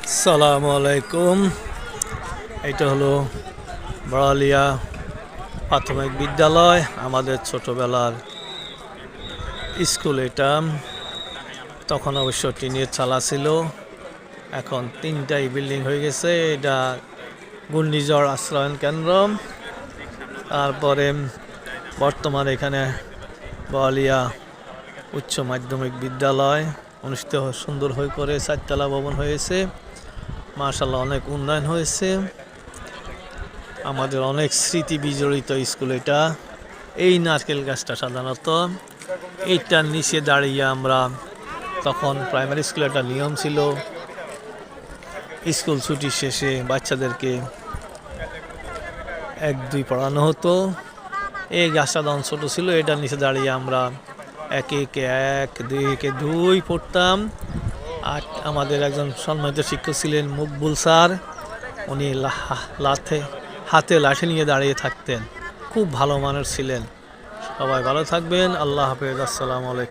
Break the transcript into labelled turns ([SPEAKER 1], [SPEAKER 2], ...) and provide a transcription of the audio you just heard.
[SPEAKER 1] আসসালামু আলাইকুম। এটা হলো বড়ালিয়া প্রাথমিক বিদ্যালয়, আমাদের ছোটবেলার স্কুল। এটা তখন অবশ্য টিনের চালা ছিল, এখন তিনটাই বিল্ডিং হয়ে গেছে। এটা ঘূর্ণিঝড় আশ্রয়ন কেন্দ্র। তারপরে বর্তমানে এখানে বড়ালিয়া উচ্চ মাধ্যমিক বিদ্যালয় অনুষ্ঠিত সুন্দর হয়ে করে 4 তলা ভবন হয়েছে। মাশাআল্লাহ, অনেক উন্নয়ন হয়েছে। আমাদের অনেক স্মৃতি বিজড়িত স্কুল এটা। এই নারকেল গাছটা সাধারণত এইটার নিচে দাঁড়িয়ে আমরা, তখন প্রাইমারি স্কুলে একটা নিয়ম ছিল, স্কুল ছুটির শেষে বাচ্চাদেরকে 1-2 পড়ানো হতো। এই গাছটা তখন ছোটো ছিল, এটার নিচে দাঁড়িয়ে আমরা 1-2 পড়তাম। আর আমাদের একজন সম্মানিত শিক্ষক ছিলেন মকবুল স্যার। উনি হাতে লাঠি নিয়ে দাঁড়িয়ে থাকতেন, খুব ভালো মানের ছিলেন। সবাই ভালো থাকবেন। আল্লাহ হাফেজ। আসসালামু আলাইকুম।